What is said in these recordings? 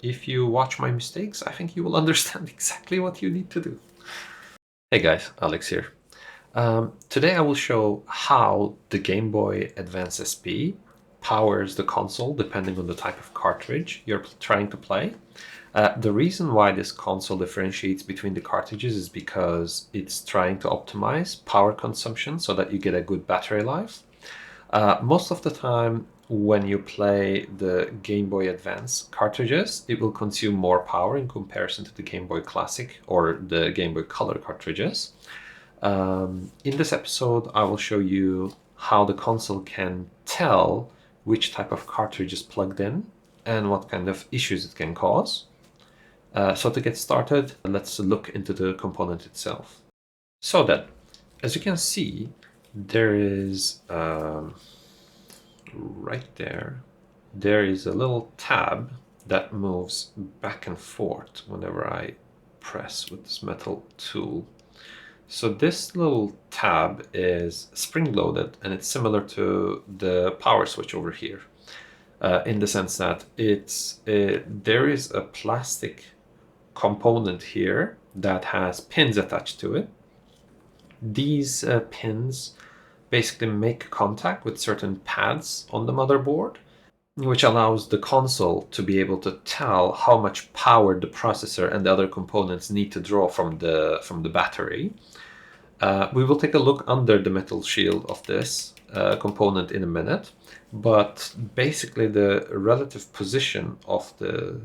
if you watch my mistakes, I think you will understand exactly what you need to do. Hey guys, Alex here. Today I will show how the Game Boy Advance SP powers the console depending on the type of cartridge you're trying to play. The reason why this console differentiates between the cartridges is because it's trying to optimize power consumption so that you get a good battery life. Most of the time when you play the Game Boy Advance cartridges, it will consume more power in comparison to the Game Boy Classic or the Game Boy Color cartridges. In this episode, I will show you how the console can tell which type of cartridge is plugged in and what kind of issues it can cause. So to get started, let's look into the component itself. So then, as you can see, there is right there is a little tab that moves back and forth whenever I press with this metal tool. So this little tab is spring-loaded, and it's similar to the power switch over here, in the sense that there is a plastic component here that has pins attached to it. These pins basically make contact with certain pads on the motherboard, which allows the console to be able to tell how much power the processor and the other components need to draw from the battery. We will take a look under the metal shield of this component in a minute, but basically the relative position of the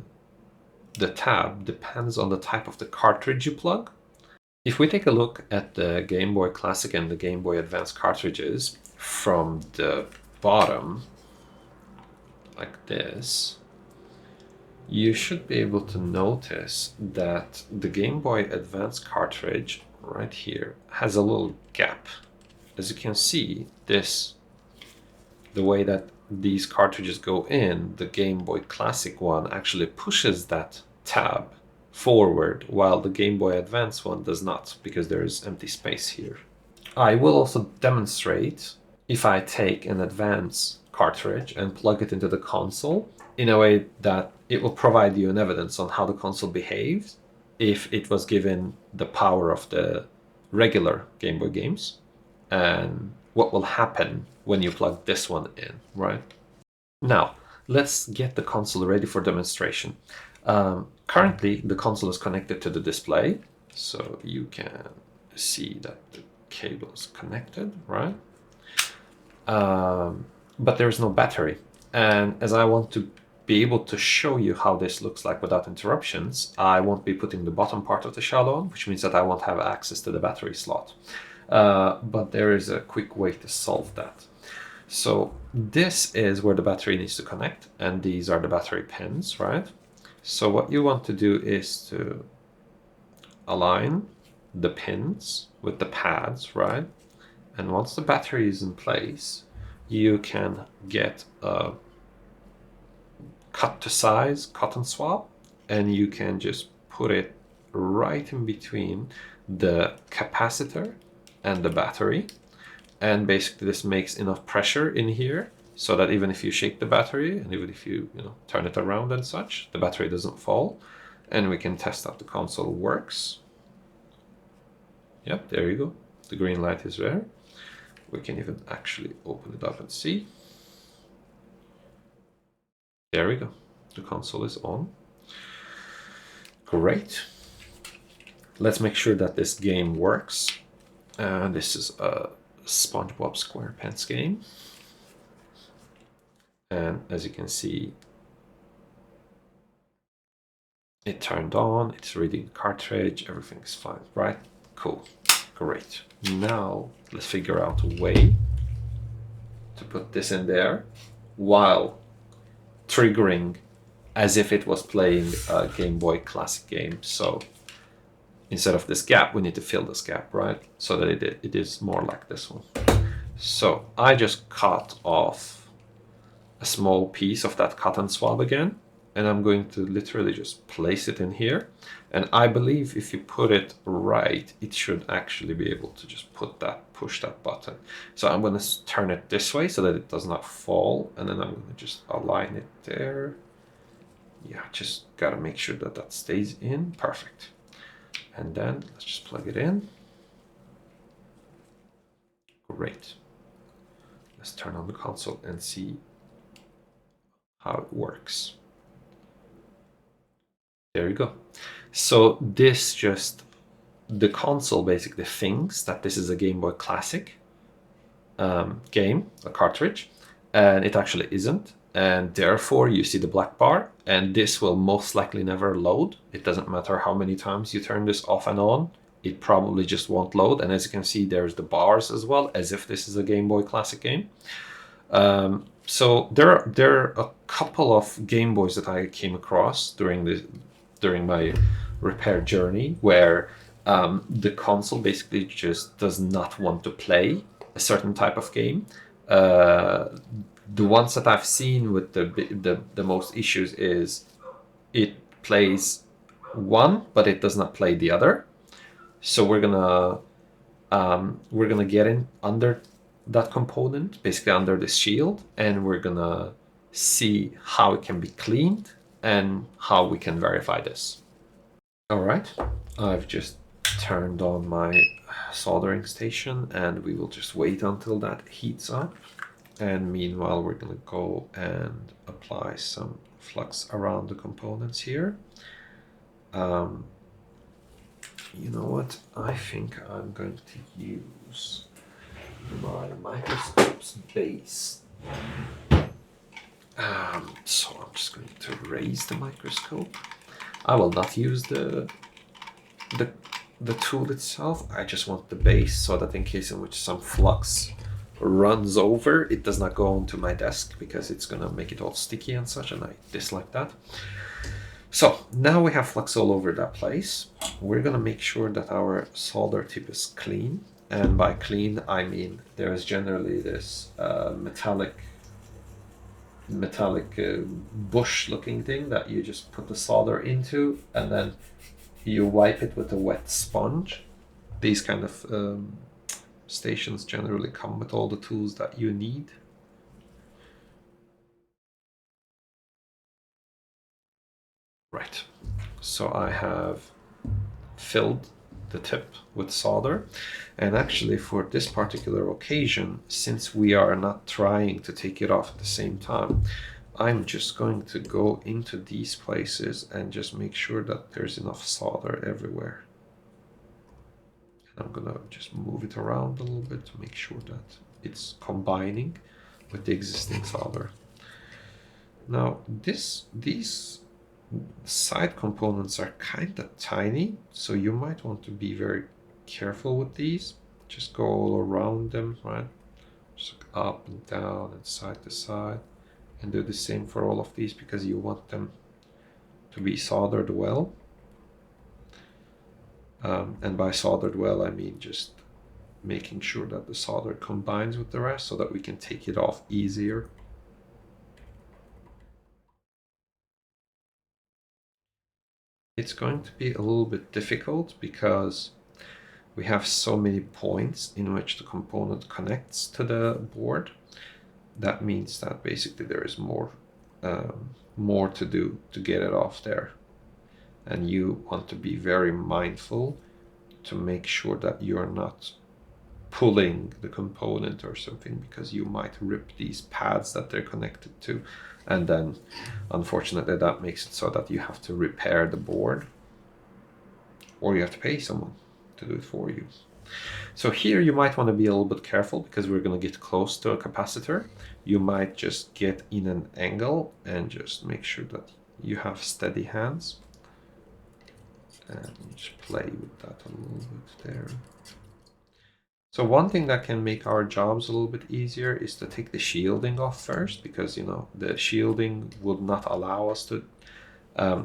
tab depends on the type of the cartridge you plug. If we take a look at the Game Boy Classic and the Game Boy Advance cartridges from the bottom, like this, you should be able to notice that the Game Boy Advance cartridge right here has a little gap. As you can see, the way that these cartridges go in, the Game Boy Classic one actually pushes that tab forward, while the Game Boy Advance one does not, because there is empty space here. I will also demonstrate if I take an Advance cartridge and plug it into the console in a way that it will provide you an evidence on how the console behaves if it was given the power of the regular Game Boy games, and what will happen when you plug this one in, right? Now, let's get the console ready for demonstration. Currently, the console is connected to the display, so you can see that the cable is connected, right? But there is no battery. And as I want to be able to show you how this looks like without interruptions, I won't be putting the bottom part of the shell on, which means that I won't have access to the battery slot. But there is a quick way to solve that. So this is where the battery needs to connect, and these are the battery pins, right? So what you want to do is to align the pins with the pads, right? And once the battery is in place, you can get a cut to size cotton swab, and you can just put it right in between the capacitor and the battery. And basically this makes enough pressure in here so that even if you shake the battery and even if you turn it around and such, the battery doesn't fall. And we can test that the console works. Yep, there you go. The green light is there. We can even actually open it up and see. There we go. The console is on. Great. Let's make sure that this game works. This is a SpongeBob SquarePants game. And as you can see, it turned on, it's reading the cartridge, everything is fine, right? Cool, great. Now let's figure out a way to put this in there while triggering as if it was playing a Game Boy Classic game. So instead of this gap, we need to fill this gap, right? So that it is more like this one. So I just cut off a small piece of that cotton swab again, and I'm going to literally just place it in here. And I believe if you put it right, it should actually be able to just push that button. So I'm going to turn it this way so that it does not fall, and then I'm going to just align it there. Yeah, just gotta make sure that that stays in. Perfect. And then let's just plug it in. Great. Let's turn on the console and see how it works. There you go. So this just, the console basically thinks that this is a Game Boy Classic game, a cartridge, and it actually isn't. And therefore you see the black bar, and this will most likely never load. It doesn't matter how many times you turn this off and on, it probably just won't load. And as you can see, there's the bars as well, as if this is a Game Boy Classic game. So there are a couple of Game Boys that I came across during my repair journey where the console basically just does not want to play a certain type of game. The ones that I've seen with the most issues is it plays one, but it does not play the other. So we're gonna get in under that component, basically under the shield, and we're gonna see how it can be cleaned and how we can verify this. All right, I've just turned on my soldering station, and we will just wait until that heats up. And meanwhile, we're gonna go and apply some flux around the components here. You know what? I think I'm going to use my microscope's base. So I'm just going to raise the microscope. I will not use the tool itself. I just want the base so that in case in which some flux runs over, it does not go onto my desk because it's gonna make it all sticky and such, and I dislike that. So now we have flux all over that place. We're gonna make sure that our solder tip is clean. And by clean, I mean there is generally this metallic bush looking thing that you just put the solder into, and then you wipe it with a wet sponge. These kind of stations generally come with all the tools that you need. Right, so I have filled the tip with solder, and actually for this particular occasion, since we are not trying to take it off at the same time, I'm just going to go into these places and just make sure that there's enough solder everywhere. I'm gonna just move it around a little bit to make sure that it's combining with the existing solder. Now these side components are kind of tiny, so you might want to be very careful with these. Just go all around them, right? Just up and down and side to side, and do the same for all of these because you want them to be soldered well. And by soldered well, I mean just making sure that the solder combines with the rest so that we can take it off easier. It's going to be a little bit difficult because we have so many points in which the component connects to the board. That means that basically there is more to do to get it off there. And you want to be very mindful to make sure that you're not pulling the component or something, because you might rip these pads that they're connected to, and then unfortunately that makes it so that you have to repair the board, or you have to pay someone to do it for you. So here you might want to be a little bit careful because we're going to get close to a capacitor. You might just get in an angle and just make sure that you have steady hands, and just play with that a little bit there. So one thing that can make our jobs a little bit easier is to take the shielding off first, because, you know, the shielding would not allow us to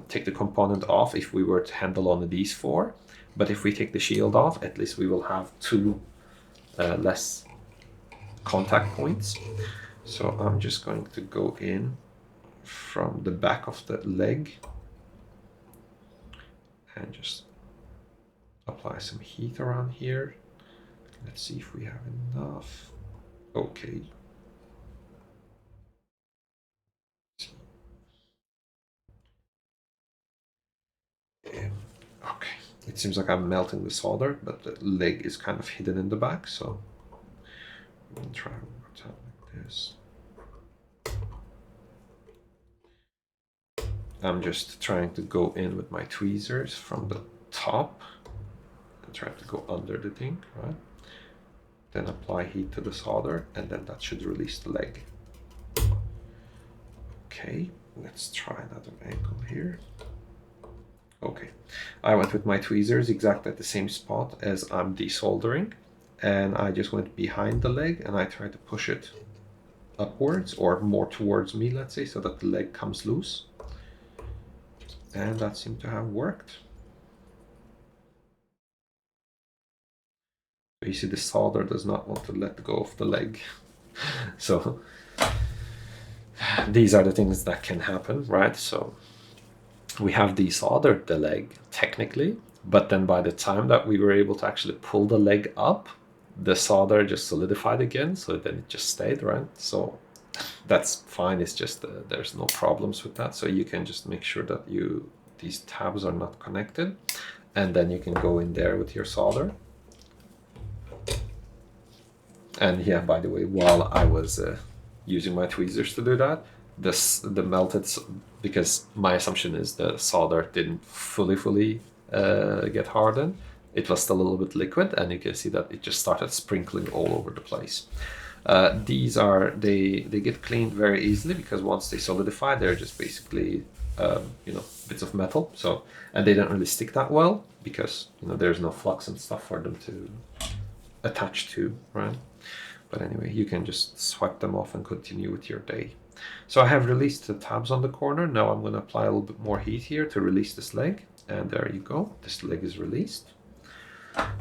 take the component off if we were to handle only these four. But if we take the shield off, at least we will have two less contact points. So I'm just going to go in from the back of the leg and just apply some heat around here. Let's see if we have enough. Okay. Okay, it seems like I'm melting the solder, but the leg is kind of hidden in the back, so I'm gonna try one more time like this. I'm just trying to go in with my tweezers from the top and try to go under the thing, right? Then apply heat to the solder, and then that should release the leg. Okay, let's try another angle here. Okay, I went with my tweezers exactly at the same spot as I'm desoldering, and I just went behind the leg and I tried to push it upwards or more towards me, let's say, so that the leg comes loose. And that seemed to have worked. So you see the solder does not want to let go of the leg. So these are the things that can happen, right? So we have desoldered the leg technically, but then by the time that we were able to actually pull the leg up, the solder just solidified again, so then it just stayed, right? So that's fine. It's just there's no problems with that. So you can just make sure that these tabs are not connected, and then you can go in there with your solder. And yeah, by the way, while I was using my tweezers to do that, the melted, because my assumption is the solder didn't fully get hardened. It was still a little bit liquid, and you can see that it just started sprinkling all over the place. These are they get cleaned very easily because once they solidify, they're just basically bits of metal. So, and they don't really stick that well because there's no flux and stuff for them to attach to, right? But anyway, you can just swipe them off and continue with your day. So I have released the tabs on the corner. Now I'm going to apply a little bit more heat here to release this leg. And there you go. This leg is released.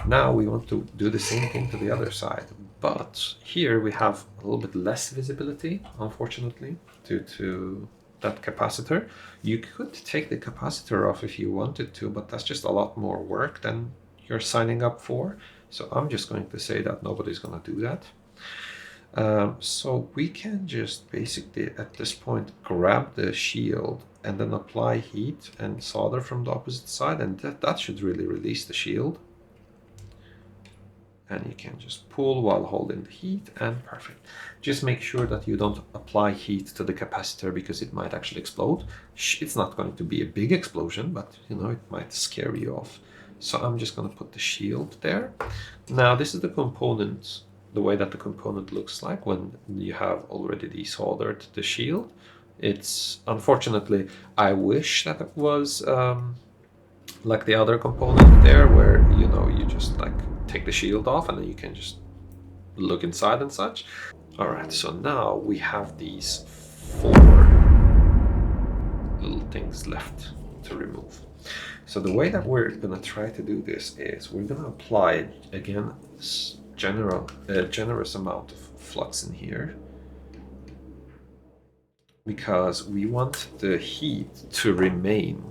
Now we want to do the same thing to the other side. But here we have a little bit less visibility, unfortunately, due to that capacitor. You could take the capacitor off if you wanted to, but that's just a lot more work than you're signing up for. So I'm just going to say that nobody's going to do that. So we can just basically at this point grab the shield and then apply heat and solder from the opposite side, and that should really release the shield. And you can just pull while holding the heat, and perfect. Just make sure that you don't apply heat to the capacitor because it might actually explode. It's not going to be a big explosion, but it might scare you off. So I'm just going to put the shield there. Now this is the component, the way that the component looks like when you have already desoldered the shield. It's unfortunately, I wish that it was like the other component there, where you just like take the shield off and then you can just look inside and such. All right, so now we have these 4 little things left to remove. So the way that we're gonna try to do this is we're gonna apply again generous amount of flux in here, because we want the heat to remain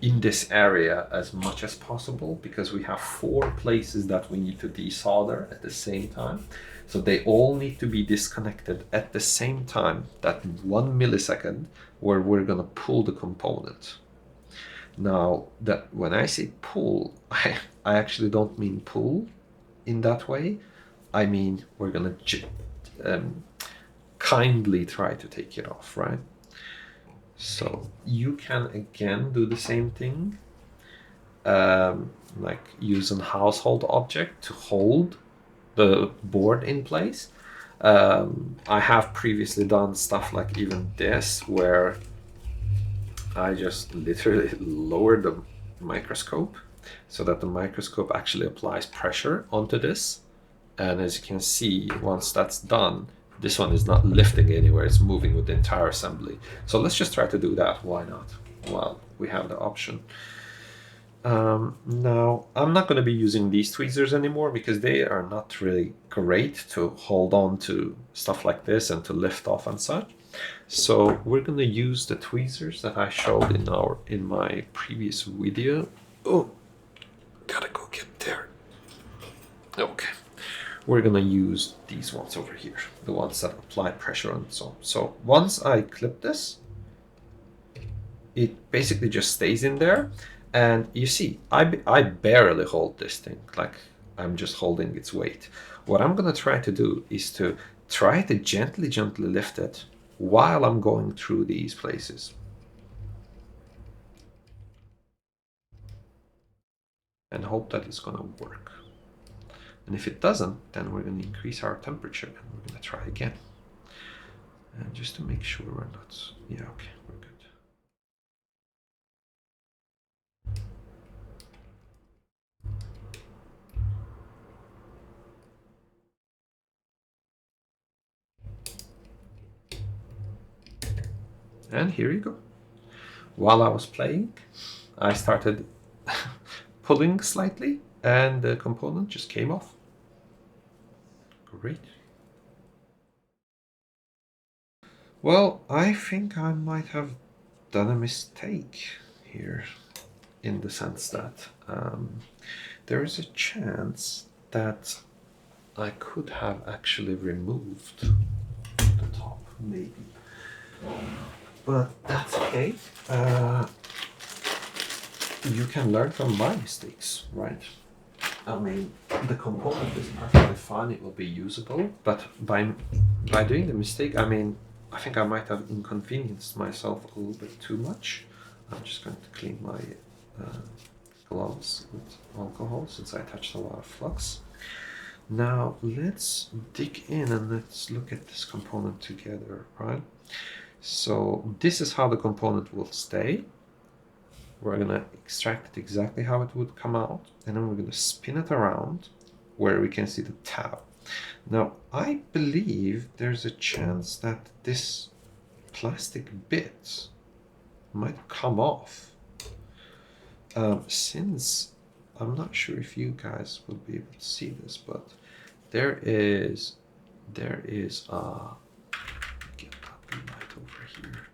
in this area as much as possible, because we have 4 places that we need to desolder at the same time. So they all need to be disconnected at the same time, that 1 millisecond where we're gonna pull the component. Now, that when I say pull, I actually don't mean pull in that way. I mean we're gonna kindly try to take it off, right? So you can again do the same thing, like use a household object to hold the board in place. I have previously done stuff like even this, where I just literally lower the microscope so that the microscope actually applies pressure onto this. And as you can see, once that's done, this one is not lifting anywhere, it's moving with the entire assembly. So let's just try to do that, why not? Well, we have the option. Now, I'm not going to be using these tweezers anymore because they are not really great to hold on to stuff like this and to lift off and such. So we're going to use the tweezers that I showed in my previous video. Oh, gotta go get there. Okay. We're gonna use these ones over here, the ones that apply pressure on. So once I clip this, it basically just stays in there. And you see, I barely hold this thing, like I'm just holding its weight. What I'm gonna try to do is to try to gently lift it while I'm going through these places. And hope that it's gonna work. And if it doesn't, then we're gonna increase our temperature and we're gonna try again. And just to make sure we're not, yeah, okay, we're good. And here you go. While I was playing, I started pulling slightly and the component just came off. Great. Well, I think I might have done a mistake here, in the sense that there is a chance that I could have actually removed the top, maybe. But that's okay. You can learn from my mistakes, right? I mean, the component is perfectly fine, it will be usable, but by doing the mistake, I mean, I think I might have inconvenienced myself a little bit too much. I'm just going to clean my gloves with alcohol since I touched a lot of flux. Now let's dig in and let's look at this component together, right? So this is how the component will stay. We're gonna extract it exactly how it would come out, and then we're gonna spin it around where we can see the tab. Now, I believe there's a chance that this plastic bit might come off. Since I'm not sure if you guys will be able to see this, but there is a, get that light over here.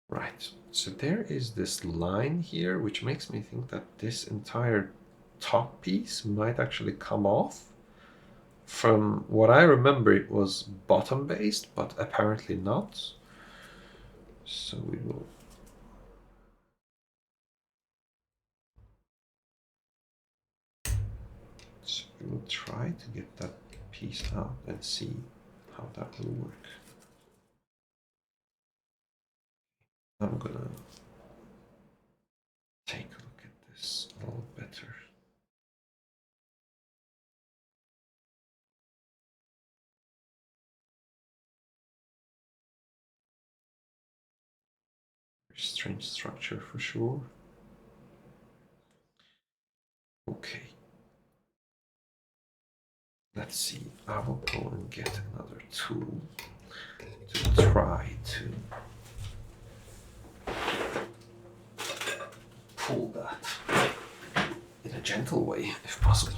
Right, so there is this line here, which makes me think that this entire top piece might actually come off. From what I remember, it was bottom based, but apparently not. So we will try to get that piece out and see how that will work. I'm gonna take a look at this a little better. Strange structure for sure. Okay. Let's see. I will go and get another tool to try to pull that in a gentle way, if possible.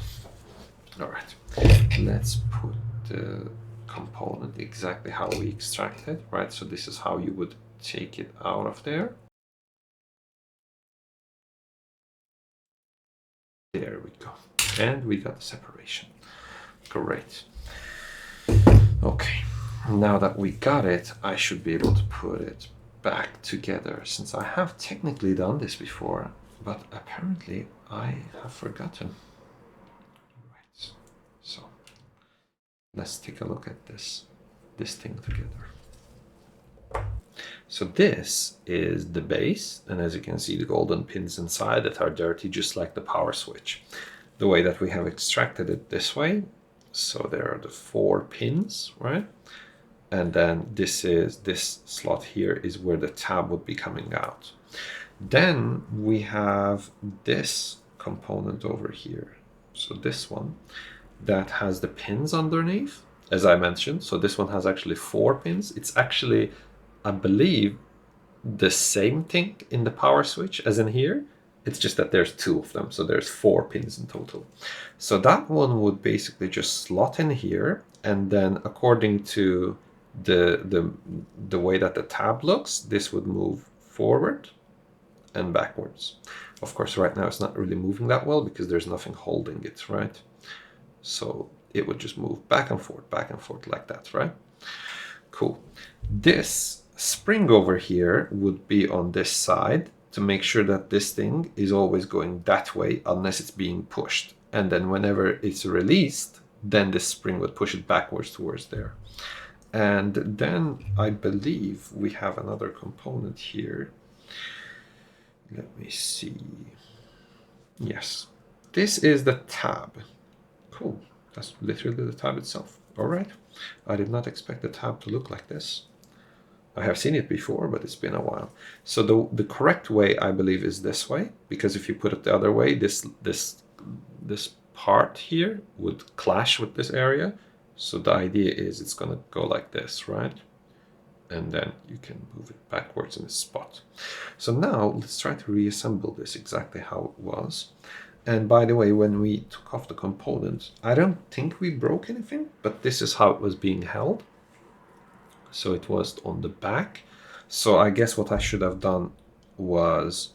All right. Let's put the component exactly how we extract it, right? So this is how you would take it out of there. There we go. And we got the separation. Great. Okay. Now that we got it, I should be able to put it back together, since I have technically done this before, but apparently I have forgotten. Right. So let's take a look at this thing together. So this is the base, and as you can see, the golden pins inside that are dirty, just like the power switch. The way that we have extracted it this way, so there are the 4 pins, right? And then this slot here is where the tab would be coming out. Then we have this component over here, so this one that has the pins underneath, as I mentioned. So this one has actually 4 pins. It's actually, I believe, the same thing in the power switch as in here. It's just that there's 2 of them, so there's 4 pins in total. So that one would basically just slot in here, and then according to the way that the tab looks, this would move forward and backwards. Of course, right now it's not really moving that well because there's nothing holding it, right? So it would just move back and forth like that, right? Cool. This spring over here would be on this side to make sure that this thing is always going that way unless it's being pushed. And then whenever it's released, then this spring would push it backwards towards there. And then I believe we have another component here. Let me see. Yes, this is the tab. Cool, that's literally the tab itself. All right, I did not expect the tab to look like this. I have seen it before, but it's been a while. So the correct way, I believe, is this way, because if you put it the other way, this part here would clash with this area. So the idea is it's going to go like this, right? And then you can move it backwards in this spot. So now let's try to reassemble this exactly how it was. And by the way, when we took off the component, I don't think we broke anything, but this is how it was being held. So it was on the back. So I guess what I should have done was,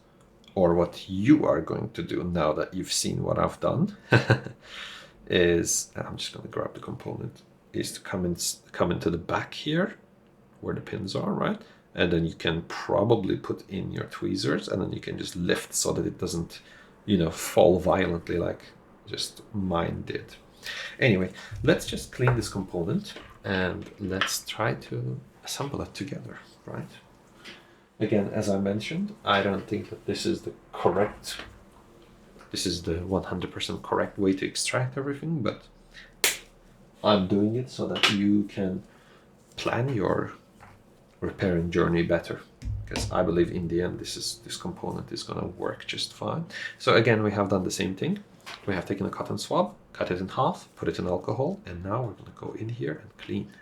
or what you are going to do now that you've seen what I've done, is, I'm just going to grab the component, is to come into the back here, where the pins are, right? And then you can probably put in your tweezers, and then you can just lift so that it doesn't, you know, fall violently like just mine did. Anyway, let's just clean this component and let's try to assemble it together, right? Again, as I mentioned, I don't think that this is the 100% correct way to extract everything, but I'm doing it so that you can plan your repairing journey better, because I believe in the end this component is going to work just fine. So again, we have done the same thing. We have taken a cotton swab, cut it in half, put it in alcohol, and now we're going to go in here and clean.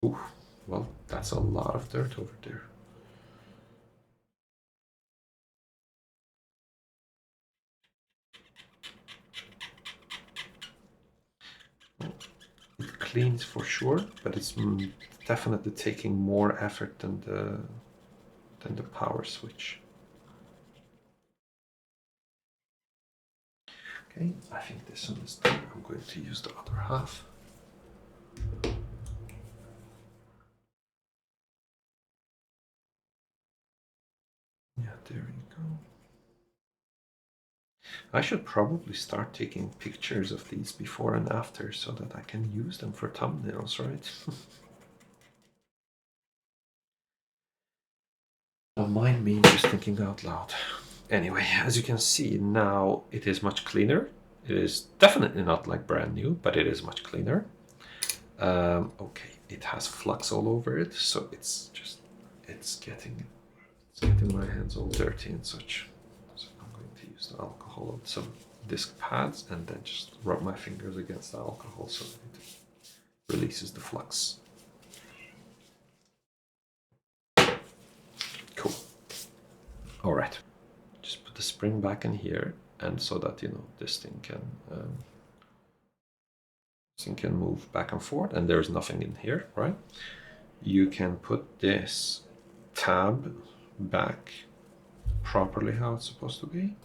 Ooh, well, that's a lot of dirt over there. It cleans for sure, but it's definitely taking more effort than the power switch. Okay, I think this one is done. I'm going to use the other half. Yeah, there you go. I should probably start taking pictures of these before and after so that I can use them for thumbnails, right? Don't mind me just thinking out loud. Anyway, as you can see, now it is much cleaner. It is definitely not like brand new, but it is much cleaner. Okay, it has flux all over it, so it's getting my hands all dirty and such. So I'm going to use the alcohol on some disc pads and then just rub my fingers against the alcohol so it releases the flux. Cool. All right. Just put the spring back in here, and so that, you know, this thing can move back and forth, and there's nothing in here, right? You can put this tab back properly how it's supposed to be,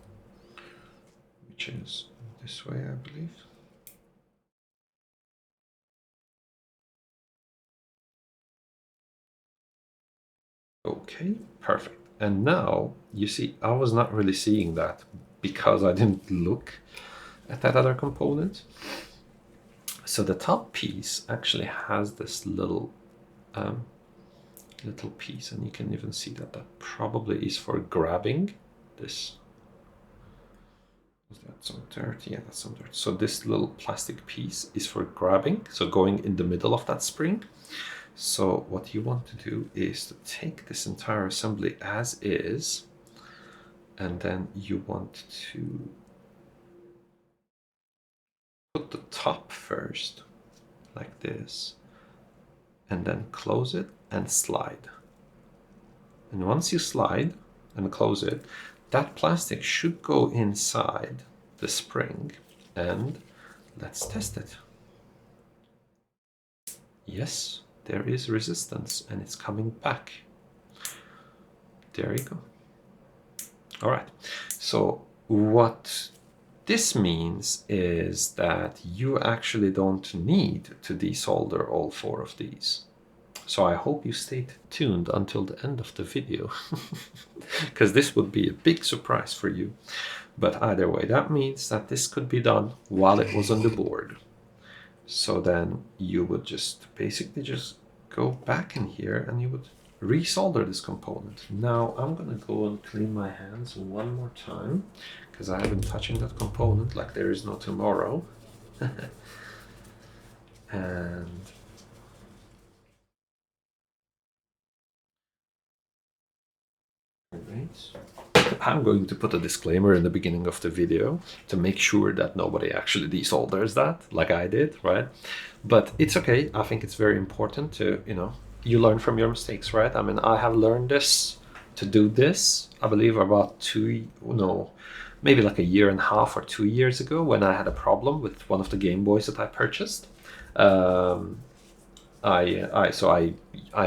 which is this way, I believe. Okay, perfect. And now you see, I was not really seeing that because I didn't look at that other component. So the top piece actually has this little piece, and you can even see that that probably is for grabbing this. Is that some dirt? Yeah, that's some dirt. So this little plastic piece is for grabbing, so going in the middle of that spring. So what you want to do is to take this entire assembly as is, and then you want to put the top first, like this, and then close it and slide. And once you slide and close it, that plastic should go inside the spring, and let's test it. Yes, there is resistance and it's coming back. There you go. All right, so what this means is that you actually don't need to desolder all 4 of these. So I hope you stayed tuned until the end of the video, because this would be a big surprise for you. But either way, that means that this could be done while it was on the board. So then you would just basically just go back in here and you would resolder this component. Now I'm gonna go and clean my hands one more time, because I have been touching that component like there is no tomorrow. And I'm going to put a disclaimer in the beginning of the video to make sure that nobody actually desolders that like I did, right? But it's okay. I think it's very important to, you learn from your mistakes, right? I mean, I have learned to do this, I believe about maybe like a year and a half or 2 years ago, when I had a problem with one of the Game Boys that I purchased. I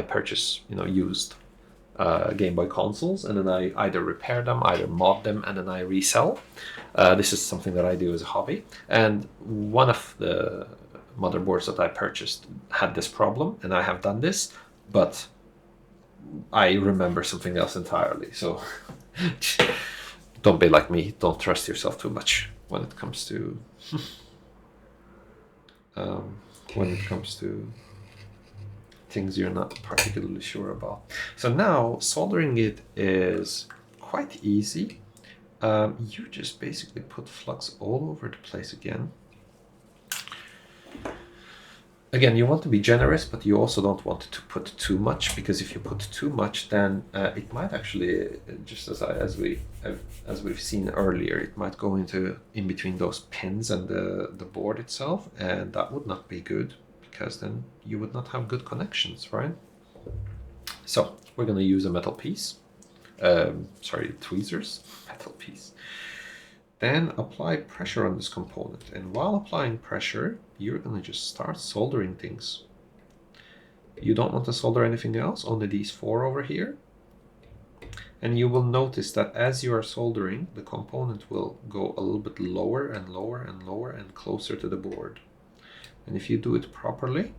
purchased, used Game Boy consoles, and then I either repair them, either mod them, and then I resell. This is something that I do as a hobby. And one of the motherboards that I purchased had this problem, and I have done this, but I remember something else entirely. So don't be like me. Don't trust yourself too much when it comes to things you're not particularly sure about. So now soldering it is quite easy. You just basically put flux all over the place again. Again, you want to be generous, but you also don't want to put too much, because if you put too much, then it might actually, just as we've seen earlier, it might go in between those pins and the board itself, and that would not be good, because then you would not have good connections, right? So we're going to use a metal piece, tweezers, metal piece. Then apply pressure on this component, and while applying pressure, you're going to just start soldering things. You don't want to solder anything else, only these 4 over here. And you will notice that as you are soldering, the component will go a little bit lower and lower and lower and closer to the board. And if you do it properly,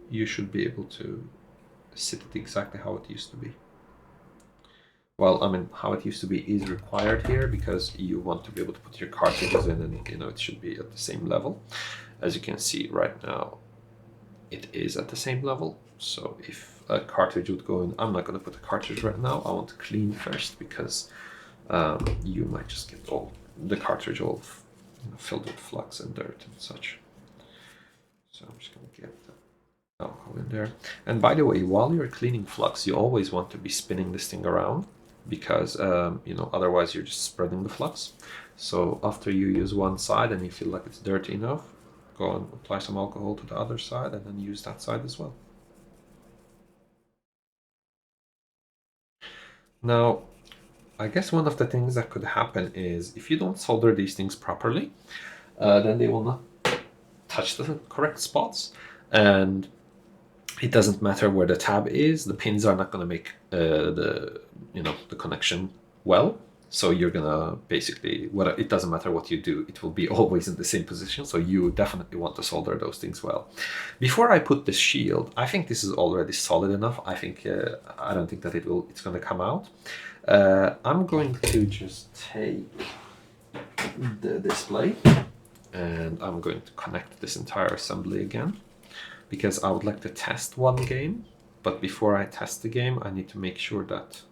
you should be able to sit it exactly how it used to be. Well, I mean, how it used to be is required here, because you want to be able to put your cartridges in, and it should be at the same level. As you can see right now, it is at the same level. So if a cartridge would go in, I'm not going to put a cartridge right now. I want to clean first, because you might just get the cartridge all filled with flux and dirt and such. So I'm just going to get the alcohol in there. And by the way, while you're cleaning flux, you always want to be spinning this thing around, because otherwise you're just spreading the flux. So after you use one side and you feel like it's dirty enough, go and apply some alcohol to the other side, and then use that side as well. Now, I guess one of the things that could happen is, if you don't solder these things properly, then they will not touch the correct spots, and it doesn't matter where the tab is, the pins are not going to make the connection well. So you're gonna basically, it doesn't matter what you do, it will be always in the same position. So you definitely want to solder those things well. Before I put this shield, I think this is already solid enough. I don't think that it's gonna come out. I'm going to just take the display, and I'm going to connect this entire assembly again, because I would like to test one game. But before I test the game, I need to make sure that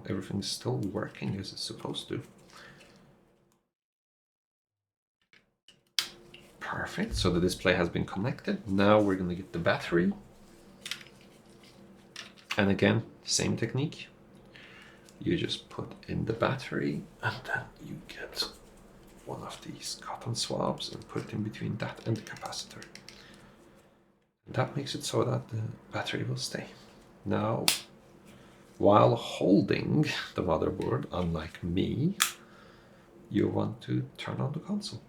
everything's still working as it's supposed to. Perfect, so the display has been connected. Now we're going to get the battery. And again, same technique. You just put in the battery, and then you get one of these cotton swabs and put it in between that and the capacitor. And that makes it so that the battery will stay. Now, while holding the motherboard, unlike me, you want to turn on the console.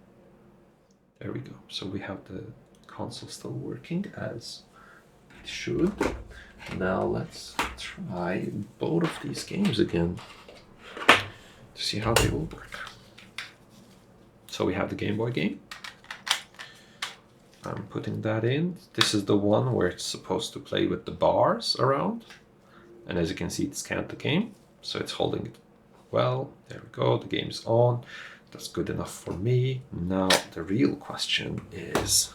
There we go. So we have the console still working as it should. Now let's try both of these games again. to see how they will work. So we have the Game Boy game. I'm putting that in. This is the one where it's supposed to play with the bars around. And as you can see, it scanned the game. So it's holding it well. There we go. The game's on. That's good enough for me. Now the real question is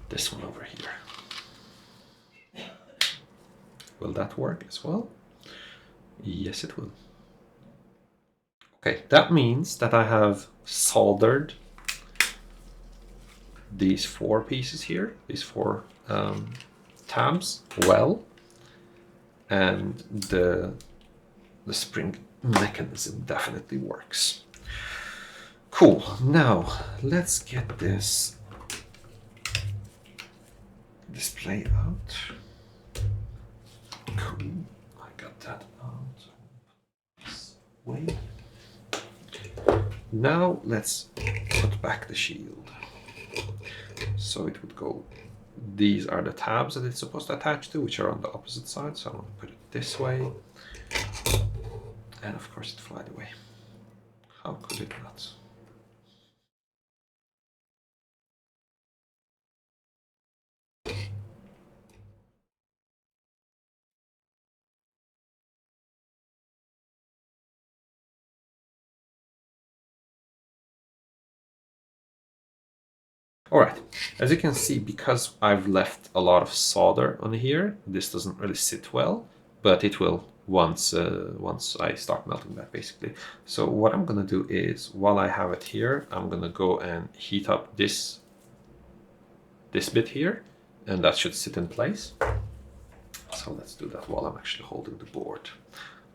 this one over here. Will that work as well? Yes, it will. Okay, that means that I have soldered these 4 pieces here, these 4 tabs well, and the spring mechanism definitely works. Cool. Now let's get this display out. Cool. I got that out. Wait. Now let's put back the shield. So it would go, these are the tabs that it's supposed to attach to, which are on the opposite side. So I'm going to put it this way. And of course it flied away. How could it not? Alright, as you can see, because I've left a lot of solder on here, this doesn't really sit well, but it will once I start melting that, basically. So what I'm gonna do is, while I have it here, I'm gonna go and heat up this bit here, and that should sit in place. So let's do that while I'm actually holding the board.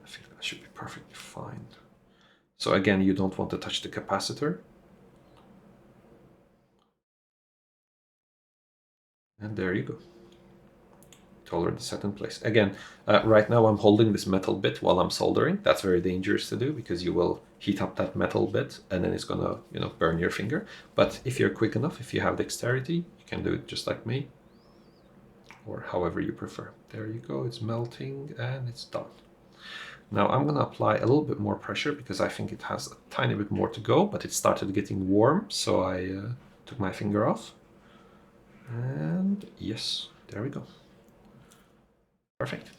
I think that should be perfectly fine. So again, you don't want to touch the capacitor. And there you go. It's already set in place. Again, right now I'm holding this metal bit while I'm soldering. That's very dangerous to do because you will heat up that metal bit and then it's gonna, burn your finger. But if you're quick enough, if you have dexterity, you can do it just like me, or however you prefer. There you go. It's melting and it's done. Now I'm gonna apply a little bit more pressure because I think it has a tiny bit more to go, but it started getting warm, so I took my finger off. And yes, there we go. Perfect.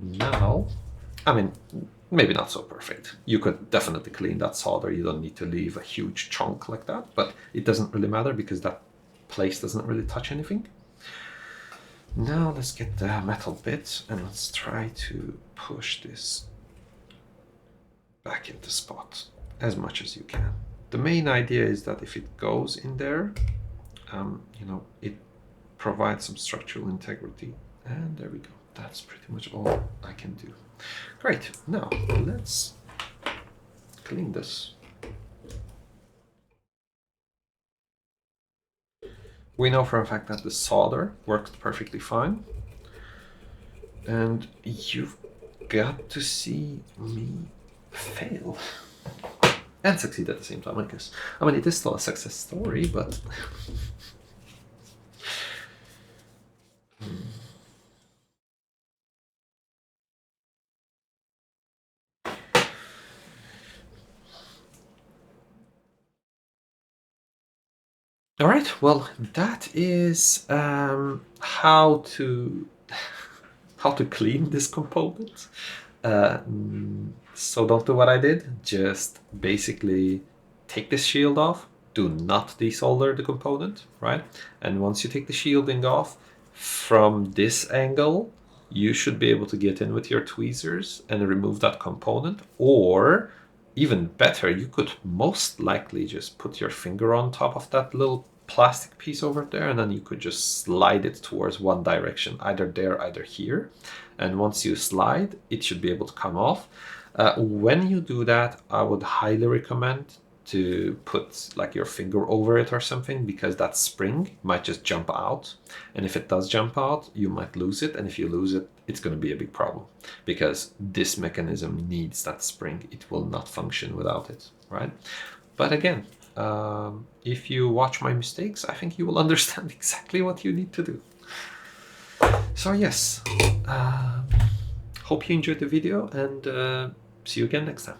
Now, I mean, maybe not so perfect. You could definitely clean that solder. You don't need to leave a huge chunk like that, but it doesn't really matter because that place doesn't really touch anything. Now let's get the metal bit and let's try to push this back into spot as much as you can. The main idea is that if it goes in there, it provides some structural integrity. And there we go. That's pretty much all I can do. Great. Now let's clean this. We know for a fact that the solder worked perfectly fine. And you've got to see me fail and succeed at the same time, I guess. I mean, it is still a success story, but all right, well, that is how to clean this component. So don't do what I did. Just basically take this shield off. Do not desolder the component, right? And once you take the shielding off, from this angle, you should be able to get in with your tweezers and remove that component. Or even better, you could most likely just put your finger on top of that little plastic piece over there, and then you could just slide it towards one direction, either there, either here. And once you slide, it should be able to come off. When you do that, I would highly recommend to put like your finger over it or something, because that spring might just jump out. And if it does jump out, you might lose it. And if you lose it, it's going to be a big problem, because this mechanism needs that spring. It will not function without it, right? But again, if you watch my mistakes, I think you will understand exactly what you need to do. So yes, hope you enjoyed the video, and see you again next time.